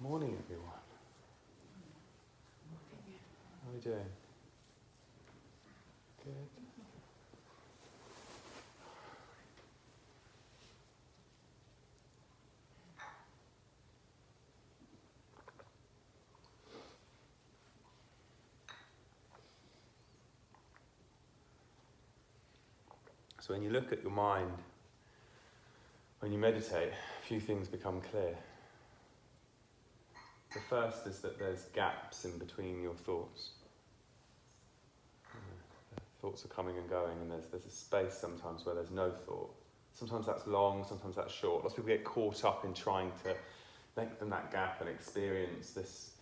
Morning, everyone. How are we doing? Good. So when you look at your mind, when you meditate, a few things become clear. The first is that there's gaps in between your thoughts. Thoughts are coming and going, and there's a space sometimes where there's no thought. Sometimes that's long, sometimes that's short. Lots of people get caught up in trying to lengthen that gap and experience this,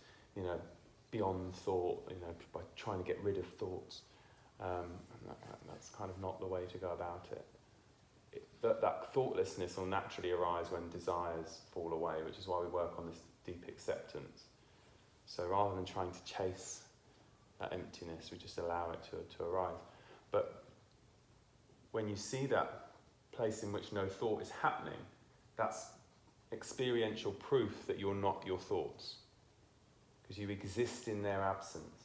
beyond thought, by trying to get rid of thoughts. And that's kind of not the way to go about it. That thoughtlessness will naturally arise when desires fall away, which is why we work on this deep acceptance. So rather than trying to chase that emptiness, we just allow it to arise. But when you see that place in which no thought is happening, that's experiential proof that you're not your thoughts, because you exist in their absence.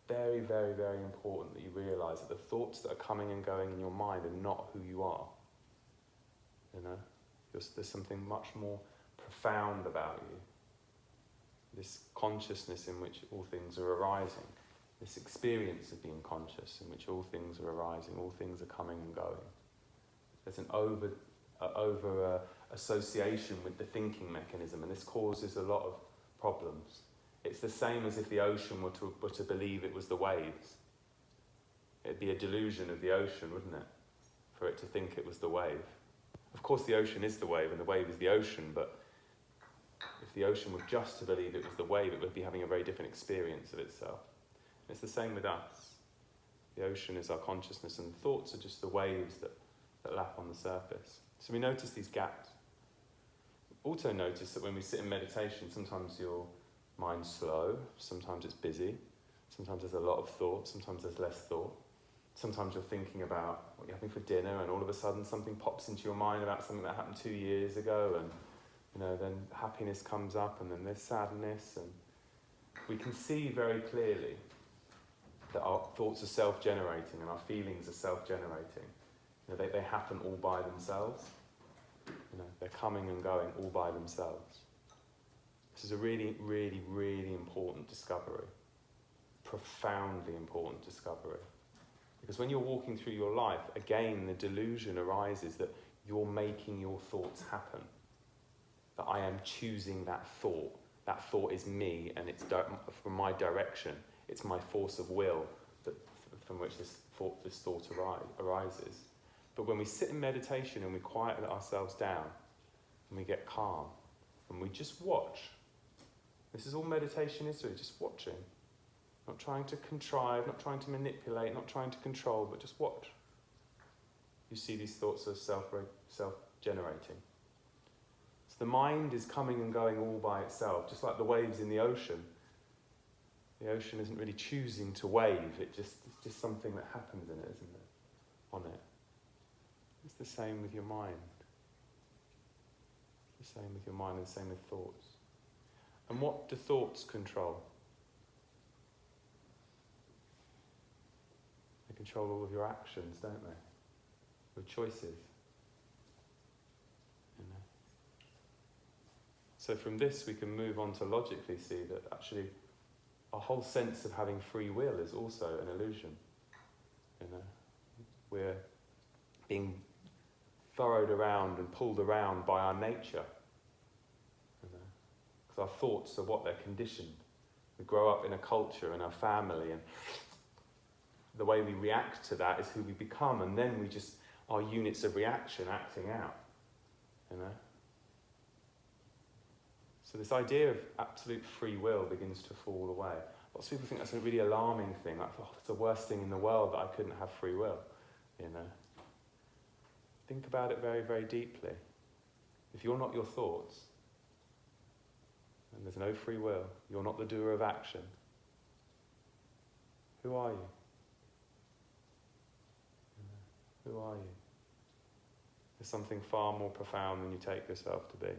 Very, very, very important that you realise that the thoughts that are coming and going in your mind are not who you are. There's something much more profound about you. This consciousness in which all things are arising. This experience of being conscious in which all things are arising, all things are coming and going. There's an over association with the thinking mechanism, and this causes a lot of problems. It's the same as if the ocean were to believe it was the waves. It'd be a delusion of the ocean, wouldn't it? For it to think it was the wave. Of course the ocean is the wave and the wave is the ocean, but if the ocean were just to believe it was the wave, it would be having a very different experience of itself. And it's the same with us. The ocean is our consciousness, and thoughts are just the waves that lap on the surface. So we notice these gaps. Also notice that when we sit in meditation, sometimes your mind's slow, sometimes it's busy, sometimes there's a lot of thought, sometimes there's less thought. Sometimes you're thinking about what you're having for dinner, and all of a sudden something pops into your mind about something that happened 2 years ago, and then happiness comes up, and then there's sadness, and we can see very clearly that our thoughts are self-generating and our feelings are self-generating. They happen all by themselves. They're coming and going all by themselves. This is a really, really, really important discovery. Profoundly important discovery. Because when you're walking through your life, again, the delusion arises that you're making your thoughts happen. That I am choosing that thought. That thought is me, and it's from my direction. It's my force of will from which this thought arises. But when we sit in meditation and we quieten ourselves down, and we get calm, and we just watch. This is all meditation is, really, just watching. Not trying to contrive, not trying to manipulate, not trying to control, but just watch. You see these thoughts are self-generating. So the mind is coming and going all by itself, just like the waves in the ocean. The ocean isn't really choosing to wave, it's just something that happens in it, isn't it? On it. It's the same with your mind. It's the same with your mind and the same with thoughts. And what do thoughts control? They control all of your actions, don't they? Your choices. So from this we can move on to logically see that actually our whole sense of having free will is also an illusion. We're being furrowed around and pulled around by our nature. Because our thoughts are what they're conditioned. We grow up in a culture, in our family, and the way we react to that is who we become, and then we just, our units of reaction acting out. So this idea of absolute free will begins to fall away. Lots of people think that's a really alarming thing, like, it's the worst thing in the world that I couldn't have free will, Think about it very, very deeply. If you're not your thoughts, and there's no free will, you're not the doer of action, who are you? Who are you? There's something far more profound than you take yourself to be.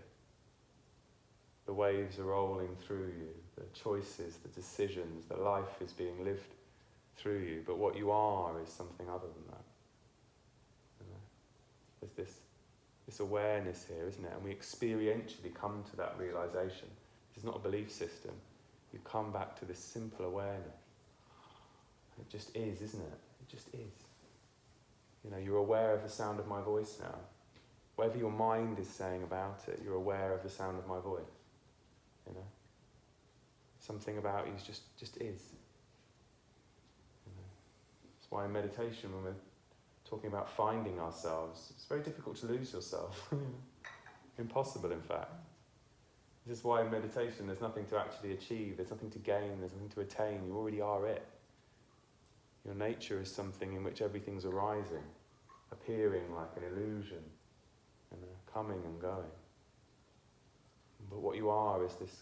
The waves are rolling through you, the choices, the decisions, the life is being lived through you, but what you are is something other than that. You know? There's this awareness here, isn't it? And we experientially come to that realization. This is not a belief system. You come back to this simple awareness. It just is, isn't it? It just is. You know, you're aware of the sound of my voice now. Whatever your mind is saying about it, you're aware of the sound of my voice. You know? Something about you just is. You know? That's why in meditation, when we're talking about finding ourselves, it's very difficult to lose yourself. Impossible, in fact. This is why in meditation there's nothing to actually achieve, there's nothing to gain, there's nothing to attain, you already are it. Your nature is something in which everything's arising, appearing like an illusion, and coming and going. But what you are is this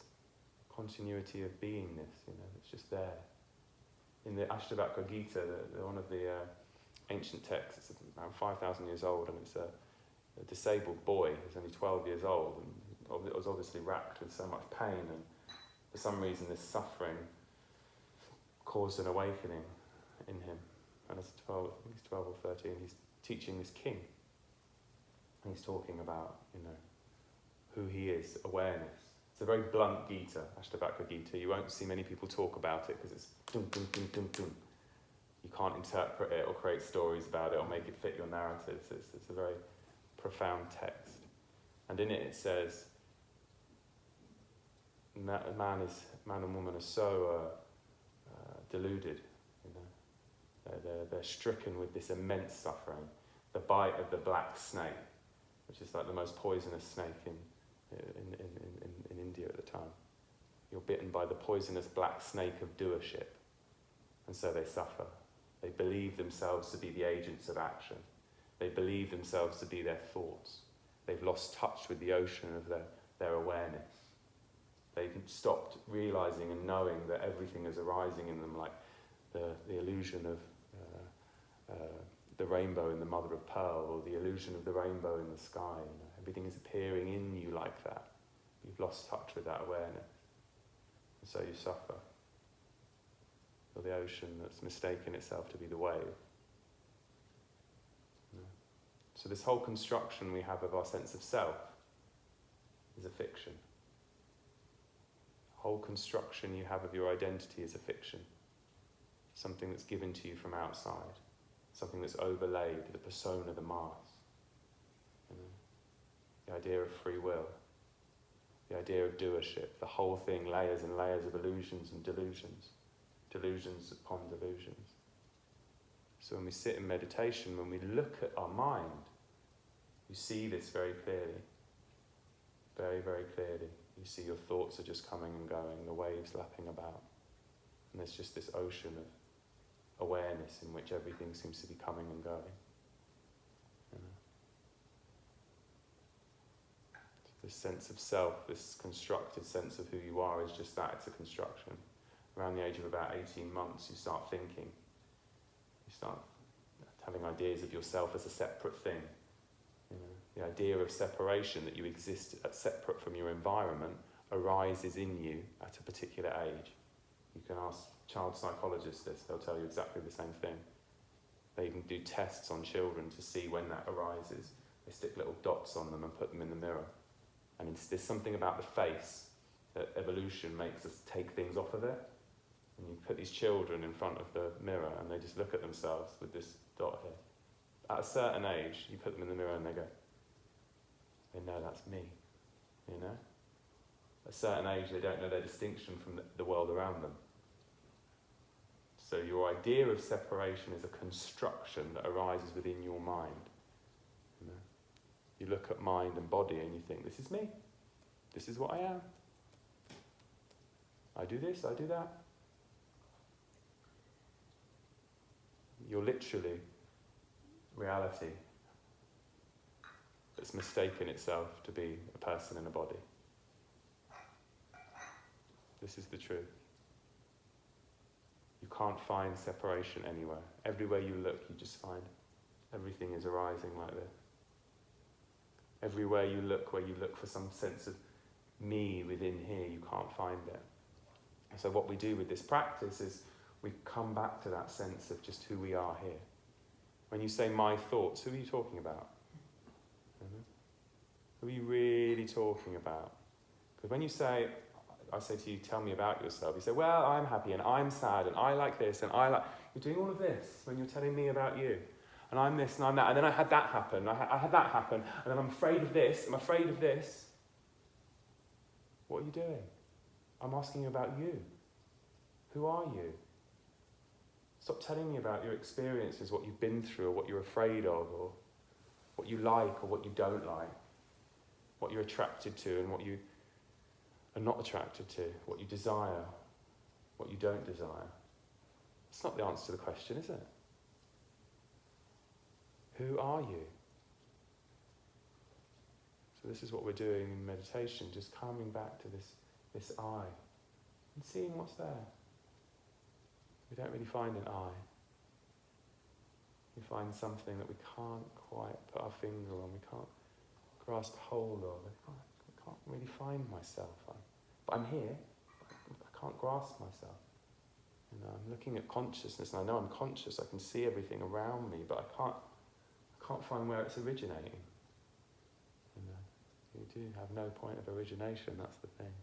continuity of beingness, you know, it's just there. In the Ashtavakra Gita, one of the ancient texts, it's around 5,000 years old, and it's a disabled boy who's only 12 years old, and it was obviously racked with so much pain, and for some reason this suffering caused an awakening in him. And as I think he's 12 or 13, he's teaching this king. And he's talking about, you know, who he is, awareness. It's a very blunt Gita, Ashtavakra Gita. You won't see many people talk about it because it's dum, dum, dum, dum, dum. You can't interpret it or create stories about it or make it fit your narratives. It's a very profound text. And in it says, man and woman are so deluded, you know. They're stricken with this immense suffering. The bite of the black snake, which is like the most poisonous snake in India at the time. You're bitten by the poisonous black snake of doership, and so they suffer. They believe themselves to be the agents of action. They believe themselves to be their thoughts. They've lost touch with the ocean of their awareness. They've stopped realizing and knowing that everything is arising in them, like the illusion of the rainbow in the mother of pearl, or the illusion of the rainbow in the sky. You know, everything is appearing in you like that. You've lost touch with that awareness, and so you suffer. Or the ocean that's mistaken itself to be the wave. You know? So this whole construction we have of our sense of self is a fiction. The whole construction you have of your identity is a fiction. Something that's given to you from outside. Something that's overlaid, the persona, the mask. You know? The idea of free will. The idea of doership. The whole thing, layers and layers of illusions and delusions. Delusions upon delusions. So when we sit in meditation, when we look at our mind, you see this very clearly. Very, very clearly. You see your thoughts are just coming and going, the waves lapping about. And there's just this ocean of awareness in which everything seems to be coming and going. You know? This sense of self, this constructed sense of who you are is just that, it's a construction. Around the age of about 18 months, you start thinking. You start having ideas of yourself as a separate thing. You know, the idea of separation, that you exist separate from your environment, arises in you at a particular age. You can ask child psychologists this, they'll tell you exactly the same thing. They even do tests on children to see when that arises. They stick little dots on them and put them in the mirror. And there's something about the face that evolution makes us take things off of it. And you put these children in front of the mirror and they just look at themselves with this dot here. At a certain age, you put them in the mirror and they go, they know that's me, you know? At a certain age, they don't know their distinction from the world around them. So your idea of separation is a construction that arises within your mind. You know? You look at mind and body and you think, this is me. This is what I am. I do this, I do that. You're literally reality that's mistaken itself to be a person in a body. This is the truth. You can't find separation anywhere. Everywhere you look, you just find everything is arising like this. Everywhere you look, where you look for some sense of me within here, you can't find it. So what we do with this practice is we come back to that sense of just who we are here. When you say my thoughts, who are you talking about? Who are you really talking about? Because when you say, I say to you, tell me about yourself, you say, well, I'm happy and I'm sad and I like this and I like... You're doing all of this when you're telling me about you. And I'm this and I'm that. And then I had that happen. I had that happen. And then I'm afraid of this. I'm afraid of this. What are you doing? I'm asking you about you. Who are you? Stop telling me about your experiences, what you've been through, or what you're afraid of, or what you like or what you don't like, what you're attracted to and what you are not attracted to, what you desire, what you don't desire. That's not the answer to the question, is it? Who are you? So this is what we're doing in meditation, just coming back to this I and seeing what's there. We don't really find an I. We find something that we can't quite put our finger on, we can't grasp hold of. I can't really find myself. But I'm here. I can't grasp myself. You know, I'm looking at consciousness and I know I'm conscious. I can see everything around me, but I can't find where it's originating. You know, you do have no point of origination. That's the thing.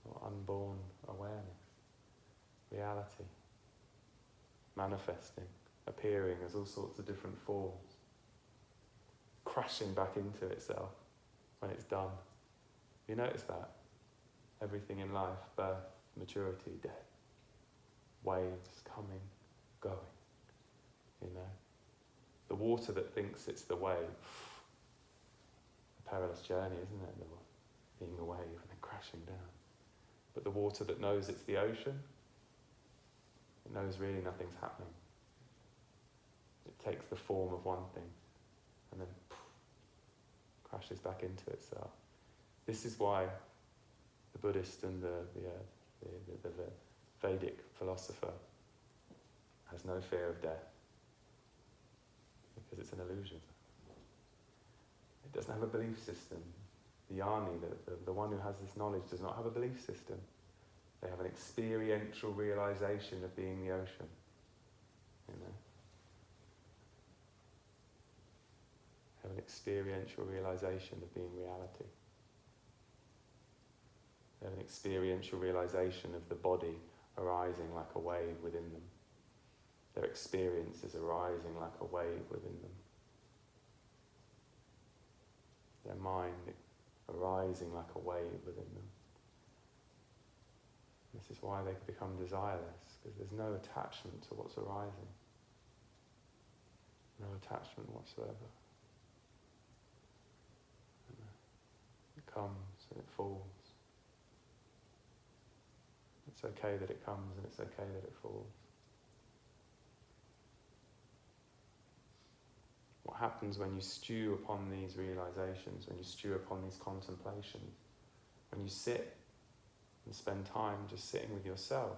Or unborn awareness, reality, manifesting, appearing as all sorts of different forms, crashing back into itself when it's done. You notice that? Everything in life, birth, maturity, death, waves coming, going, you know. The water that thinks it's the wave, a perilous journey, isn't it? Being a wave and then crashing down. But the water that knows it's the ocean, it knows really nothing's happening. It takes the form of one thing and then crashes back into itself. This is why the Buddhist and the Vedic philosopher has no fear of death, because it's an illusion. It doesn't have a belief system. The Yani, the one who has this knowledge, does not have a belief system. They have an experiential realization of being the ocean. You know? They have an experiential realization of being reality. They have an experiential realization of the body arising like a wave within them. Their experience is arising like a wave within them. Their mind arising like a wave within them. This is why they become desireless, because there's no attachment to what's arising. No attachment whatsoever. It comes and it falls. It's okay that it comes and it's okay that it falls. What happens when you stew upon these realizations, when you stew upon these contemplations, when you sit and spend time just sitting with yourself,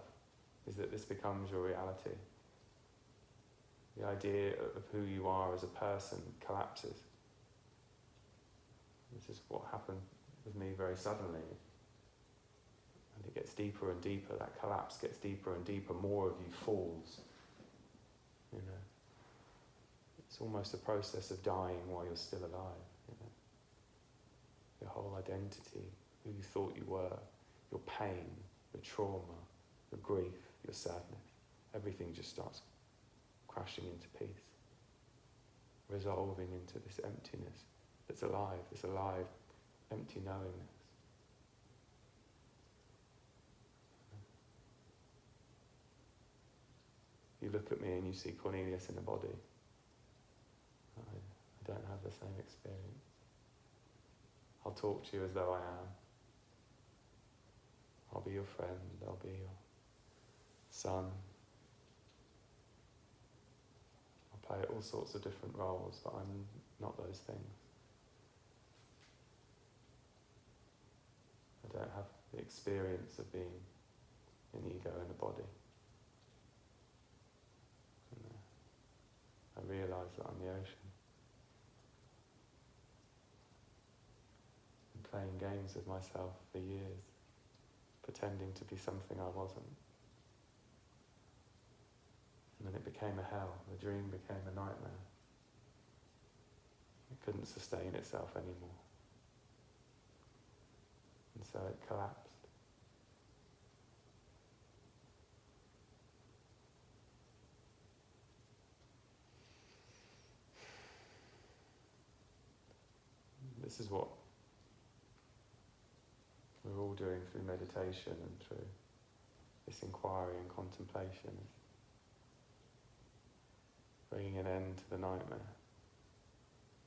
is that this becomes your reality. The idea of who you are as a person collapses. This is what happened with me very suddenly. And it gets deeper and deeper, that collapse gets deeper and deeper, more of you falls. You know. It's almost a process of dying while you're still alive. You know? Your whole identity, who you thought you were, your pain, your trauma, your grief, your sadness, everything just starts crashing into peace, resolving into this emptiness that's alive, this alive, empty knowingness. You look at me and you see Cornelius in a body. I don't have the same experience. I'll talk to you as though I am. I'll be your friend, I'll be your son. I'll play all sorts of different roles, but I'm not those things. I don't have the experience of being an ego in a body. And I realise that I'm the ocean. playing games with myself for years, pretending to be something I wasn't. And then it became a hell. The dream became a nightmare. It couldn't sustain itself anymore. And so it collapsed. This is what we're all doing through meditation and through this inquiry and contemplation, is bringing an end to the nightmare.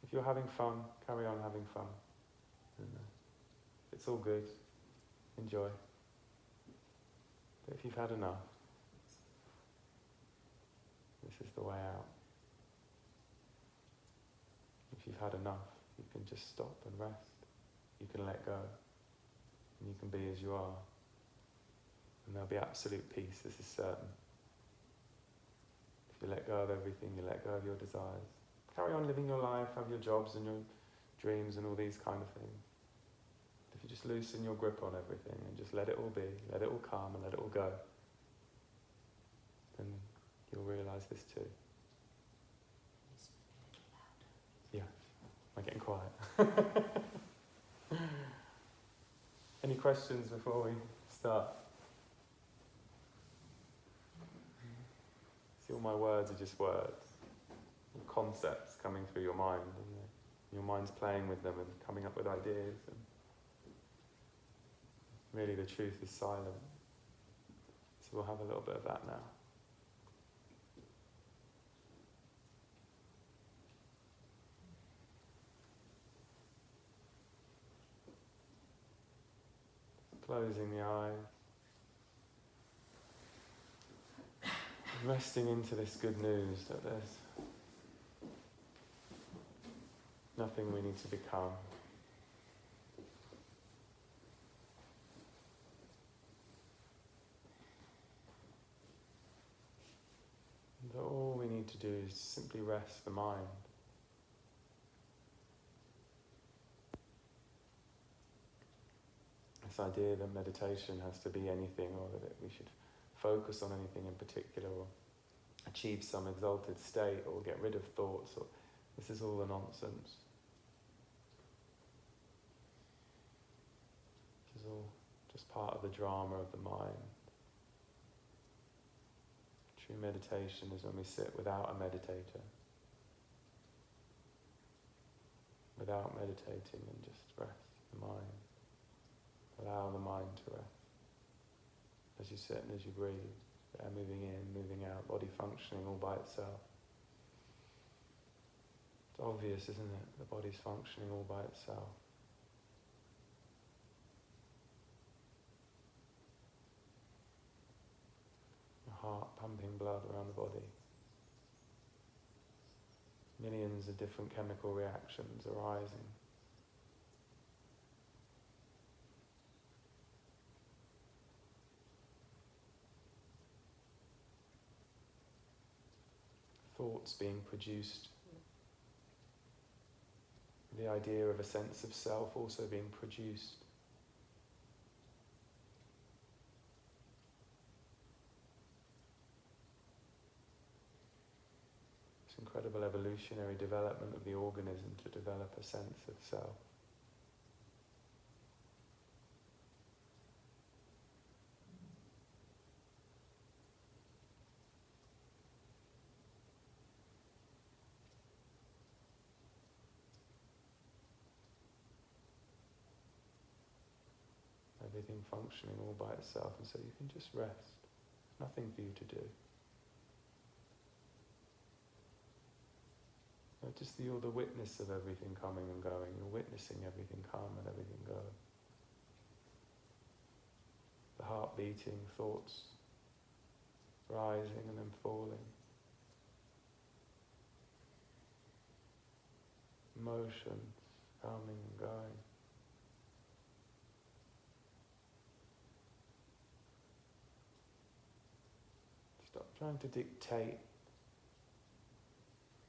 If you're having fun, carry on having fun. And, if it's all good, enjoy. But if you've had enough, this is the way out. If you've had enough, you can just stop and rest. You can let go. And you can be as you are. And there'll be absolute peace, this is certain. If you let go of everything, you let go of your desires. Carry on living your life, have your jobs and your dreams and all these kind of things. If you just loosen your grip on everything and just let it all be, let it all come and let it all go, then you'll realise this too. Yeah, am I getting quiet? Any questions before we start? See, all my words are just words, concepts coming through your mind, and your mind's playing with them and coming up with ideas, and really the truth is silent. So we'll have a little bit of that now. Closing the eyes. Resting into this good news that there's nothing we need to become. That all we need to do is simply rest the mind. This idea that meditation has to be anything, or that we should focus on anything in particular, or achieve some exalted state, or get rid of thoughts, or this is all a nonsense. This is all just part of the drama of the mind. True meditation is when we sit without a meditator, without meditating, and just rest the mind. Allow the mind to rest. As you sit and as you breathe, air moving in, moving out, body functioning all by itself. It's obvious, isn't it? The body's functioning all by itself. The heart pumping blood around the body. Millions of different chemical reactions arising. Thoughts being produced. The idea of a sense of self also being produced. This incredible evolutionary development of the organism to develop a sense of self. Everything functioning all by itself, and so you can just rest. Nothing for you to do. You're the witness of everything coming and going. You're witnessing everything come and everything go. The heart beating, thoughts rising and then falling. Emotions coming and going. Stop trying to dictate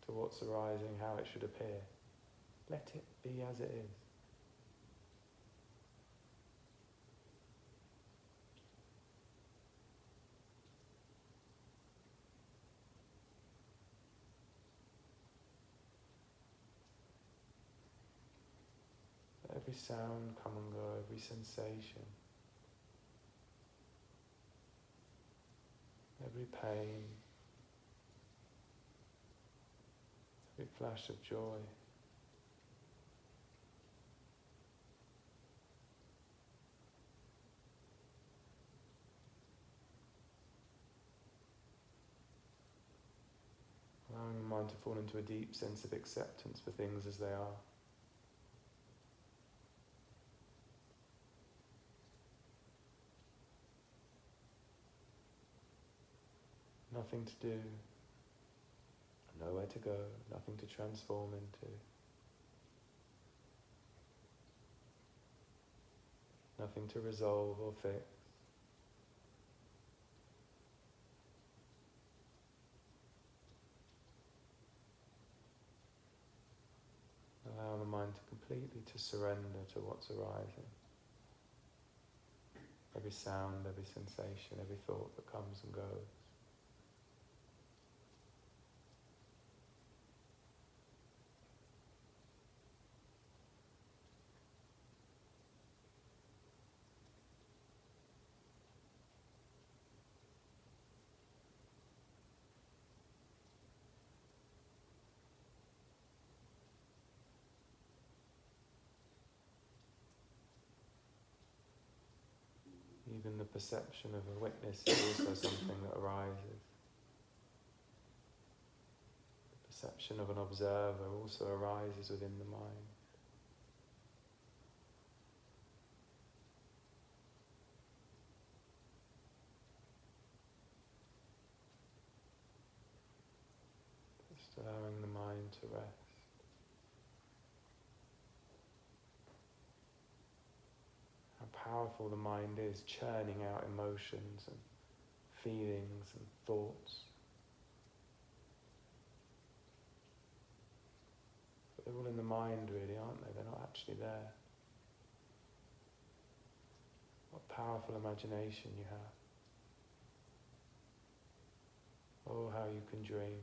to what's arising how it should appear. Let it be as it is. every sound come and go, every sensation, every pain, every flash of joy. Allowing the mind to fall into a deep sense of acceptance for things as they are. Nothing to do, nowhere to go, nothing to transform into. Nothing to resolve or fix. Allow the mind to completely to surrender to what's arising. Every sound, every sensation, every thought that comes and goes. Even the perception of a witness is also something that arises. The perception of an observer also arises within the mind. Just allowing the mind to rest. How powerful the mind is, churning out emotions and feelings and thoughts. But they're all in the mind really, aren't they? They're not actually there. What powerful imagination you have. Oh, how you can dream.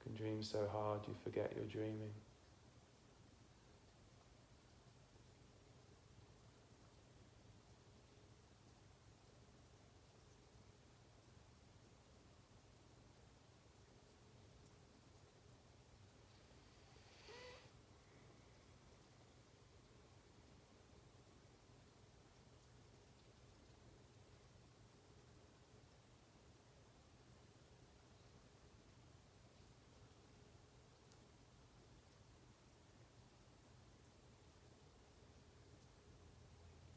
You can dream so hard you forget you're dreaming.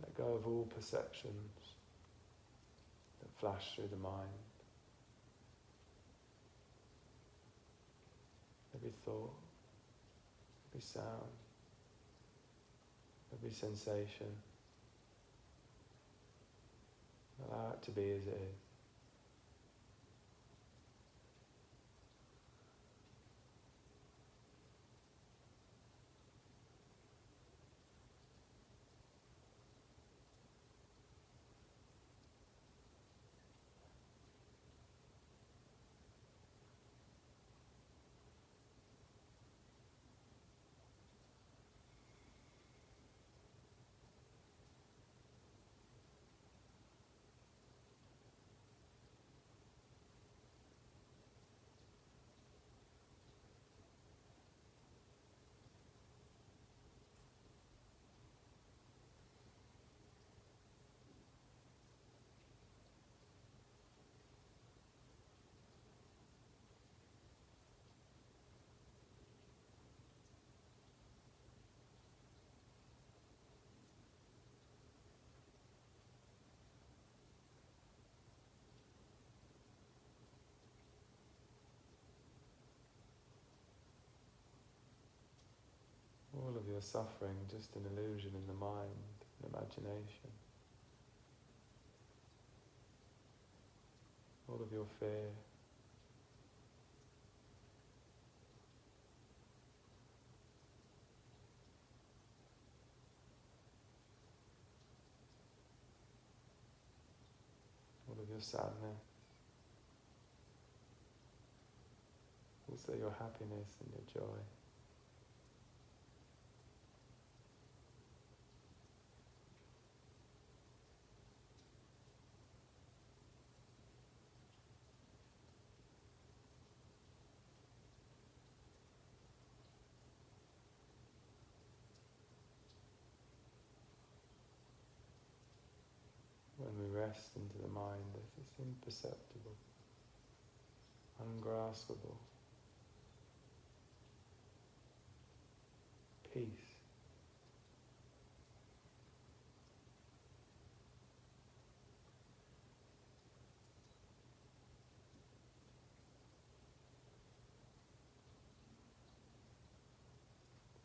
Let go of all perceptions that flash through the mind. Every thought, every sound, every sensation. Allow it to be as it is. All of your suffering, just an illusion in the mind, an imagination. All of your fear, of sadness. Also your happiness and your joy. When we rest into the mind, there's this imperceptible, ungraspable peace.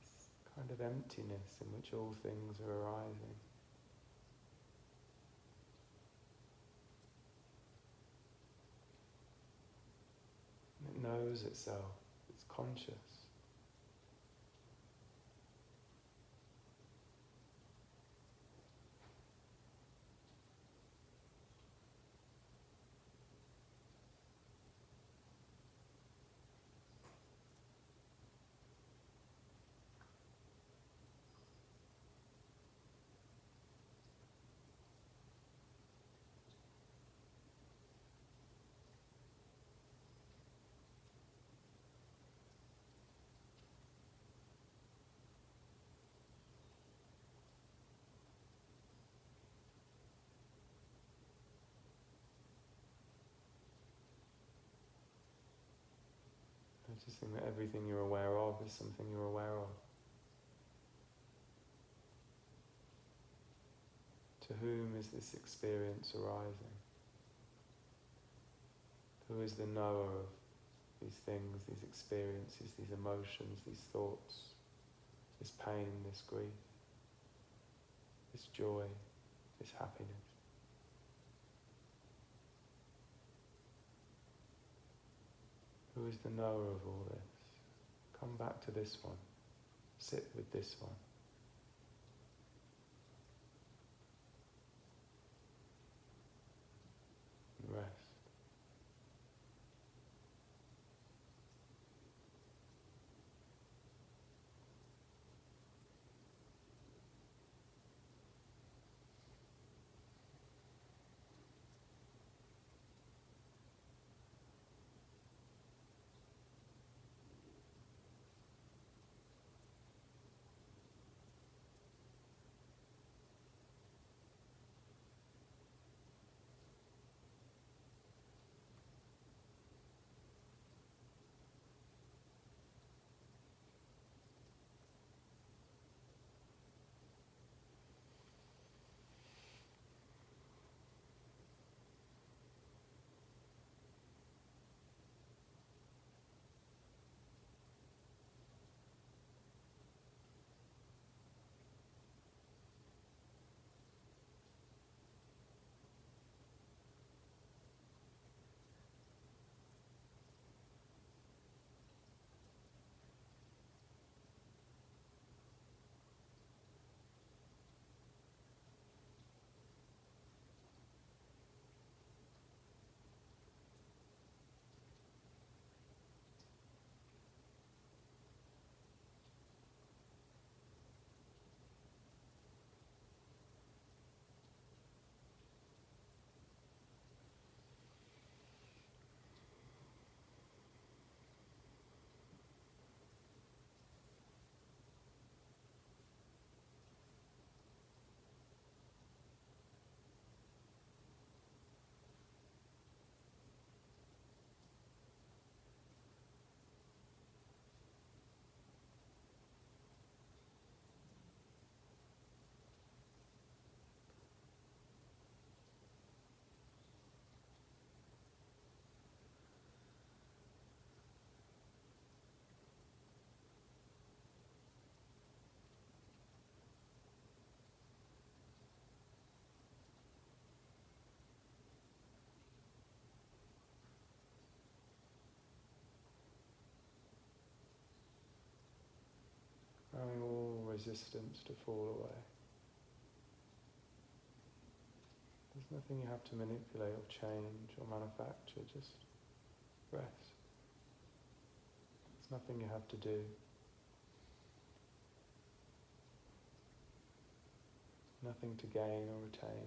This kind of emptiness in which all things are arising. It knows itself, it's conscious. Noticing that everything you're aware of is something you're aware of. To whom is this experience arising? Who is the knower of these things, these experiences, these emotions, these thoughts, this pain, this grief, this joy, this happiness? Who is the knower of all this? Come back to this one. Sit with this one. And rest. Allowing all resistance to fall away. There's There's nothing you have to manipulate or change or manufacture, just rest. There's nothing you have to do. Nothing to gain or retain.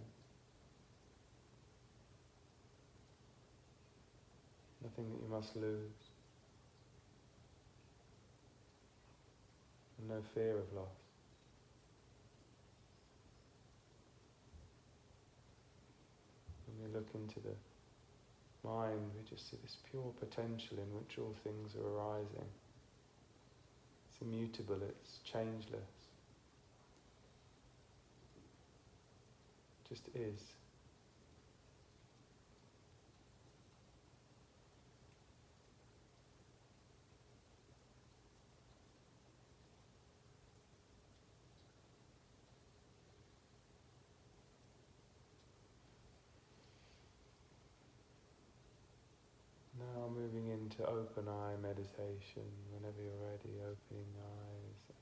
Nothing that you must lose. And no fear of loss. When we look into the mind, we just see this pure potential in which all things are arising. It's immutable, it's changeless. It just is. Now moving into open eye meditation, whenever you're ready, opening eyes.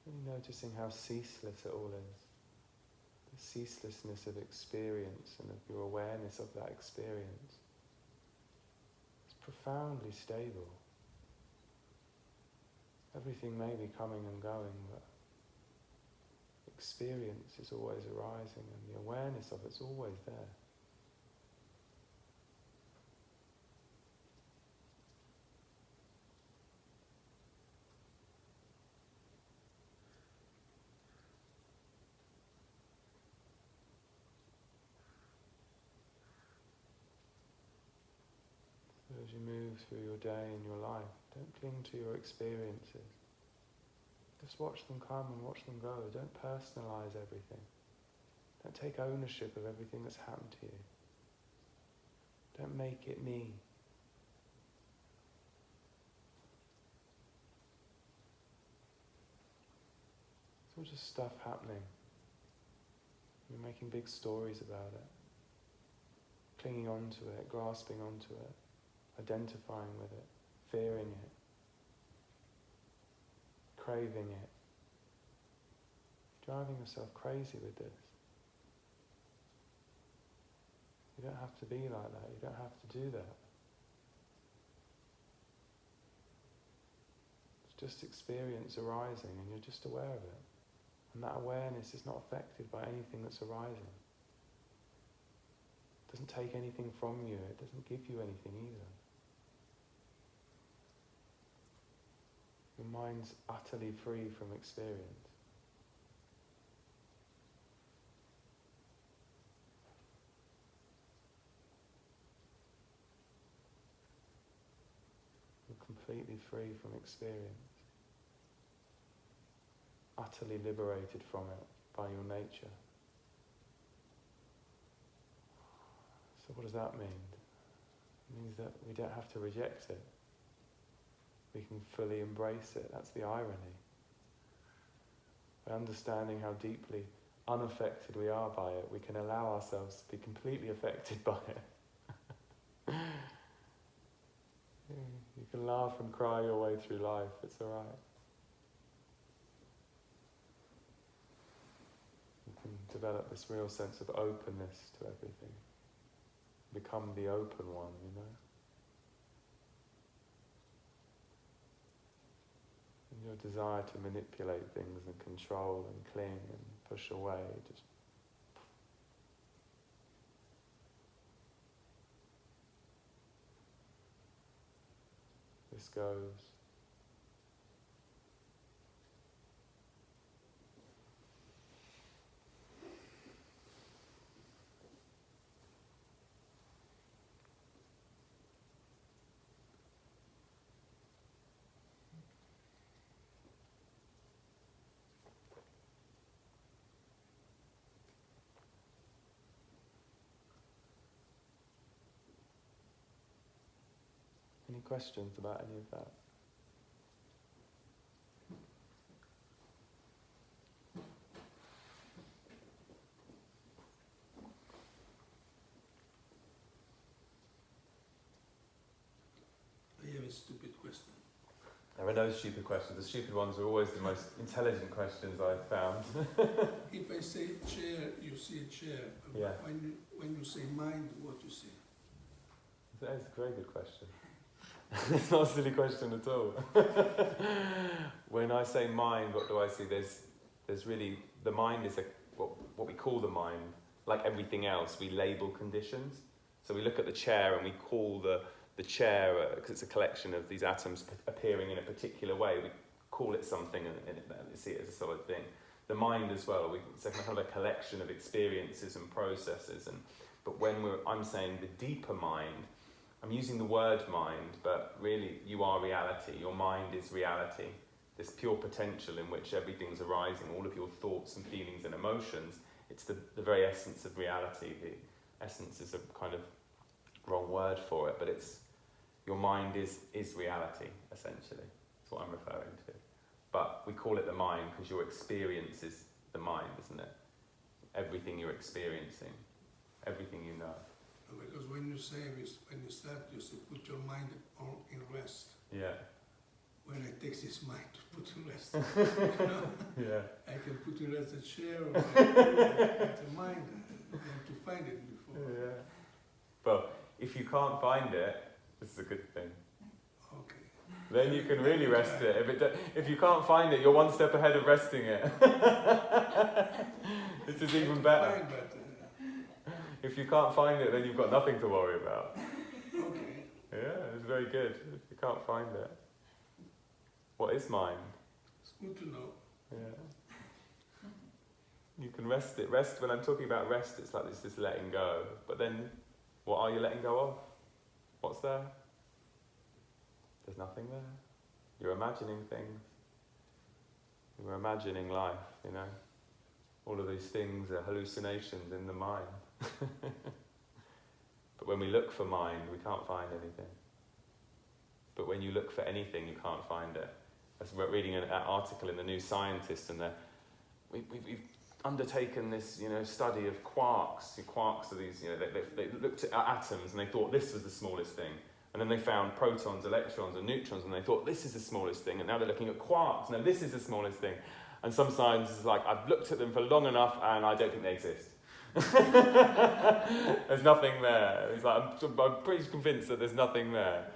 Really noticing how ceaseless it all is. The ceaselessness of experience and of your awareness of that experience. Profoundly stable. Everything may be coming and going, but experience is always arising and the awareness of it's always there. As you move through your day and your life, don't cling to your experiences. Just watch them come and watch them go. Don't personalize everything. Don't take ownership of everything that's happened to you. Don't make it me. It's all just stuff happening. You're making big stories about it. Clinging onto it, grasping onto it. Identifying with it, fearing it, craving it, driving yourself crazy with this. You don't have to be like that, you don't have to do that. It's just experience arising and you're just aware of it. And that awareness is not affected by anything that's arising. It doesn't take anything from you, it doesn't give you anything either. Your mind's utterly free from experience. You're completely free from experience. Utterly liberated from it by your nature. So what does that mean? It means that we don't have to reject it. We can fully embrace it. That's the irony. By understanding how deeply unaffected we are by it, we can allow ourselves to be completely affected by it. You can laugh and cry your way through life, it's alright. You can develop this real sense of openness to everything. Become the open one, you know. And your desire to manipulate things and control and cling and push away, just this goes. Any questions about any of that? very stupid question. There are no stupid questions. The stupid ones are always the most intelligent questions I've found. If I say chair, you see a chair. Yeah. When you say mind, what you see? That is a very good question. It's not a silly question at all. When I say mind, what do I see? There's really, the mind is what we call the mind. Like everything else, we label conditions. So we look at the chair and we call the chair, because it's a collection of these atoms appearing in a particular way, we call it something and see it as a solid thing. The mind as well, it's a kind of a collection of experiences and processes. But when I'm saying the deeper mind, I'm using the word mind, but really you are reality. Your mind is reality. This pure potential in which everything's arising, all of your thoughts and feelings and emotions, it's the very essence of reality. The essence is a kind of wrong word for it, but your mind is reality, essentially. That's what I'm referring to. But we call it the mind because your experience is the mind, isn't it? Everything you're experiencing, everything you know. Because when you start, you say put your mind in rest. Yeah. When I take this mind to put in rest, you know? Yeah. I can put in rest a chair or the mind. I have to find it before. Yeah. But if you can't find it, this is a good thing. Okay. Then you can really rest it. If you can't find it, you're one step ahead of resting it. This is even better. If you can't find it, then you've got nothing to worry about. Okay. Yeah, it's very good. If you can't find it. What is mind? It's good to know. Yeah. You can rest it. Rest, when I'm talking about rest, it's like this letting go. But then, what are you letting go of? What's there? There's nothing there. You're imagining things. You're imagining life, you know. All of these things are hallucinations in the mind. But when we look for mind, we can't find anything. But when you look for anything, you can't find it. I was reading an article in the New Scientist, and we've undertaken this, study of quarks. Quarks are these, they looked at atoms and they thought this was the smallest thing. And then they found protons, electrons, and neutrons, and they thought this is the smallest thing. And now they're looking at quarks. No, this is the smallest thing. And some scientists are like, I've looked at them for long enough, and I don't think they exist. There's nothing there. It's like, I'm pretty convinced that there's nothing there.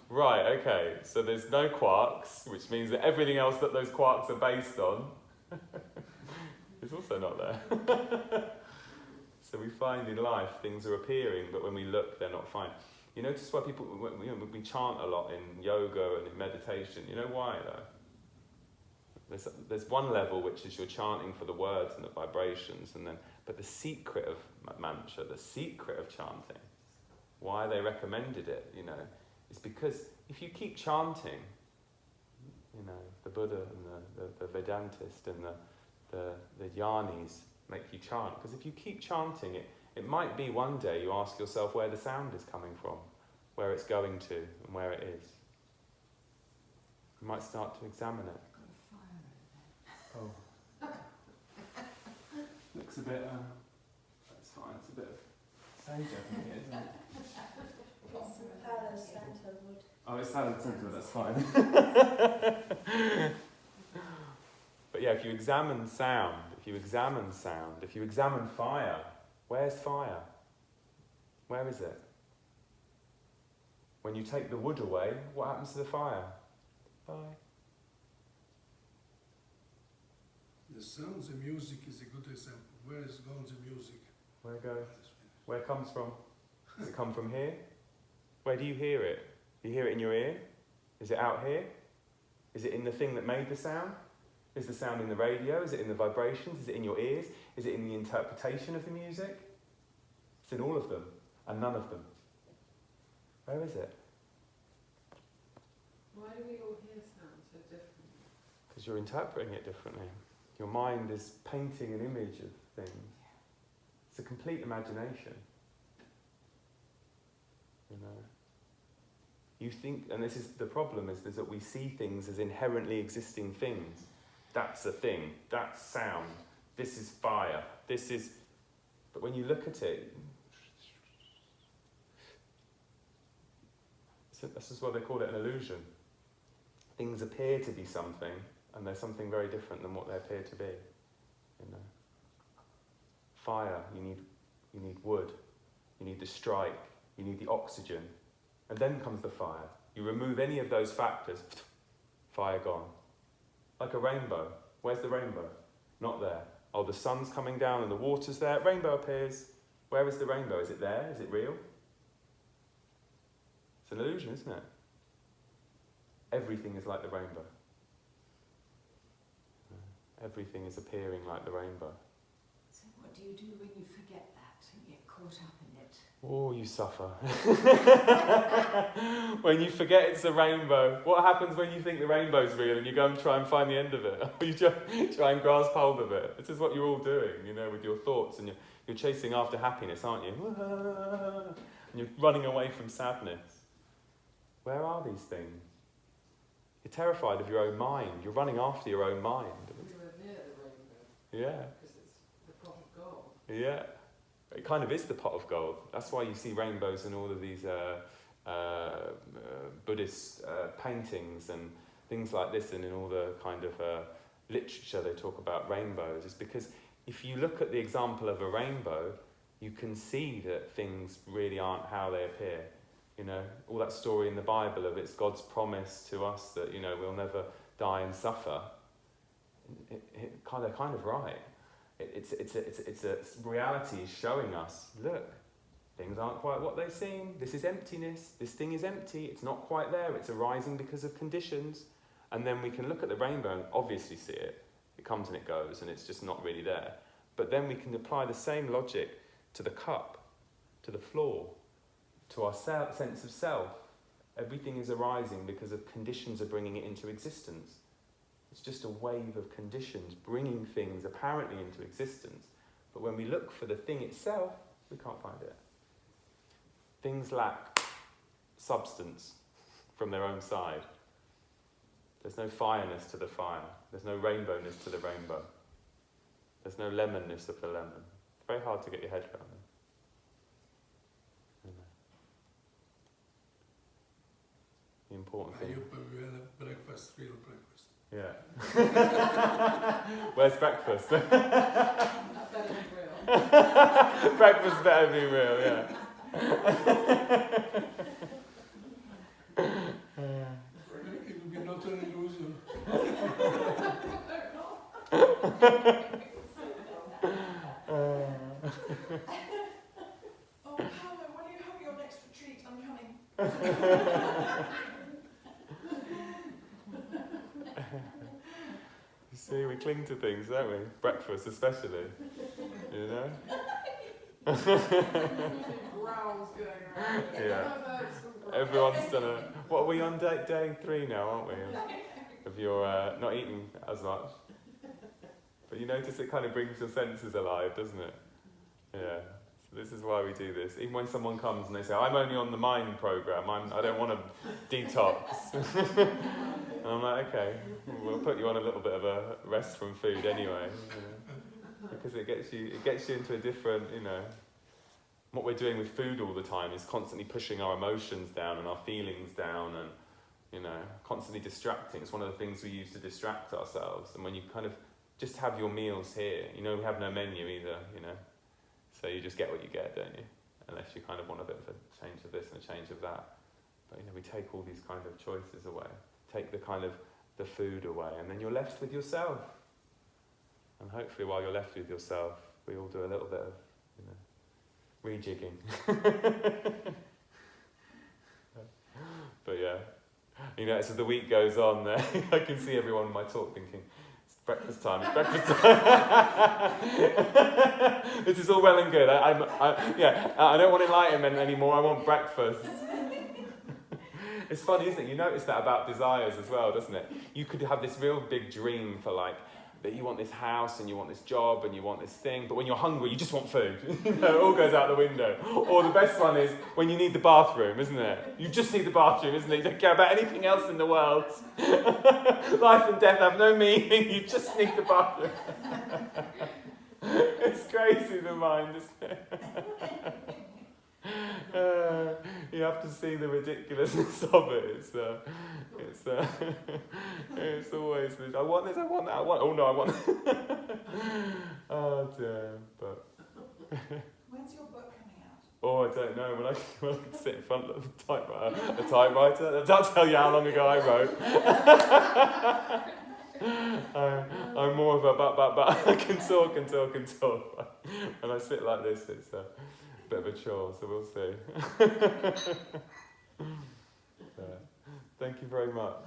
Right, okay, so there's no quarks, which means that everything else that those quarks are based on is also not there. So we find in life things are appearing, but when we look, they're not found. You notice why people, we chant a lot in yoga and in meditation. You know why, though? There's one level which is you're chanting for the words and the vibrations, but the secret of mantra, the secret of chanting, why they recommended it, is because if you keep chanting, the Buddha and the Vedantist and the Jnanis make you chant, because if you keep chanting it might be one day you ask yourself where the sound is coming from, where it's going to, and where it is. You might start to examine it. Oh. Looks a bit, that's fine, it's a bit of sage over here, isn't it? Palo Santo wood. Oh, it's Palo Santo, that's fine. But yeah, if you examine sound, if you examine fire, where's fire? Where is it? When you take the wood away, what happens to the fire? Bye. The sounds and music is a good example. Where is gone the music? Where it goes? Where it comes from? Does it come from here? Where do you hear it? Do you hear it in your ear? Is it out here? Is it in the thing that made the sound? Is the sound in the radio? Is it in the vibrations? Is it in your ears? Is it in the interpretation of the music? It's in all of them, and none of them. Where is it? Why do we all hear sound so differently? Because you're interpreting it differently. Your mind is painting an image of things. It's a complete imagination. You think, and this is the problem, is that we see things as inherently existing things. That's a thing, that's sound, this is fire, this is... But when you look at it, This is why they call it an illusion. Things appear to be something, and they're something very different than what they appear to be. You know, fire. You need wood. You need the strike. You need the oxygen, and then comes the fire. You remove any of those factors, fire gone. Like a rainbow. Where's the rainbow? Not there. Oh, the sun's coming down and the water's there. Rainbow appears. Where is the rainbow? Is it there? Is it real? It's an illusion, isn't it? Everything is like the rainbow. Everything is appearing like the rainbow. So what do you do when you forget that and get caught up in it? Oh, you suffer. When you forget it's a rainbow, what happens when you think the rainbow's real and you go and try and find the end of it? You try and grasp hold of it. This is what you're all doing, you know, with your thoughts, and you're chasing after happiness, aren't you? And you're running away from sadness. Where are these things? You're terrified of your own mind. You're running after your own mind. We were near the rainbow. Yeah. Because it's the pot of gold. Yeah. It kind of is the pot of gold. That's why you see rainbows in all of these Buddhist paintings and things like this, and in all the kind of literature they talk about rainbows. Is because if you look at the example of a rainbow, you can see that things really aren't how they appear. You know, all that story in the Bible of it's God's promise to us that, you know, we'll never die and suffer. They're kind of right. It's a reality is showing us, look, things aren't quite what they seem. This is emptiness. This thing is empty. It's not quite there. It's arising because of conditions. And then we can look at the rainbow and obviously see it. It comes and it goes, and it's just not really there. But then we can apply the same logic to the cup, to the floor, to our sense of self. Everything is arising because of conditions are bringing it into existence. It's just a wave of conditions bringing things apparently into existence. But when we look for the thing itself, we can't find it. Things lack substance from their own side. There's no fireness to the fire. There's no rainbowness to the rainbow. There's no lemonness of the lemon. It's very hard to get your head around it. The important I thing. hope we will have breakfast, real breakfast. Yeah. Where's breakfast? That better be real. Breakfast better be real, yeah. It will be not an illusion. Oh, Hannah, when are you having your next retreat? I'm coming. You see, we cling to things, don't we? Breakfast especially, you know? Growls going around. Yeah. Everyone's done a... What are we on day 3 now, aren't we? Of your not eating as much. But you notice it kind of brings your senses alive, doesn't it? Yeah. So this is why we do this. Even when someone comes and they say, I'm only on the mind program, I don't want to detox. And I'm like, okay, we'll put you on a little bit of a rest from food anyway. You know, because it gets you into a different, you know... What we're doing with food all the time is constantly pushing our emotions down and our feelings down and, you know, constantly distracting. It's one of the things we use to distract ourselves. And when you kind of just have your meals here, you know, we have no menu either, you know. So you just get what you get, don't you? Unless you kind of want a bit of a change of this and a change of that. But, you know, we take all these kind of choices away. Take the kind of the food away, and then you're left with yourself. And hopefully while you're left with yourself, we all do a little bit of, you know, rejigging. But yeah, you know, as the week goes on there, I can see everyone in my talk thinking, it's breakfast time, it's breakfast time. This is all well and good. I don't want enlightenment anymore, I want breakfast. It's funny, isn't it? You notice that about desires as well, doesn't it? You could have this real big dream for like, that you want this house and you want this job and you want this thing, but when you're hungry, you just want food. You know, it all goes out the window. Or the best one is when you need the bathroom, isn't it? You just need the bathroom, isn't it? You don't care about anything else in the world. Life and death have no meaning, you just need the bathroom. It's crazy, the mind, isn't it? you have to see the ridiculousness of it. It's always this. I want this. I want that. Oh no, I want. Oh dear. But When's your book coming out? oh, I don't know. When I sit in front of a typewriter, I'll tell you how long ago I wrote. I'm more of a but. I can talk. When I sit like this, it's a bit of a chore, so we'll see. Thank you very much.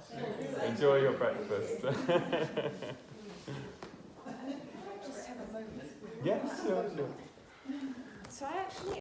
Enjoy your breakfast. Just have a moment. Yes, sure. So I actually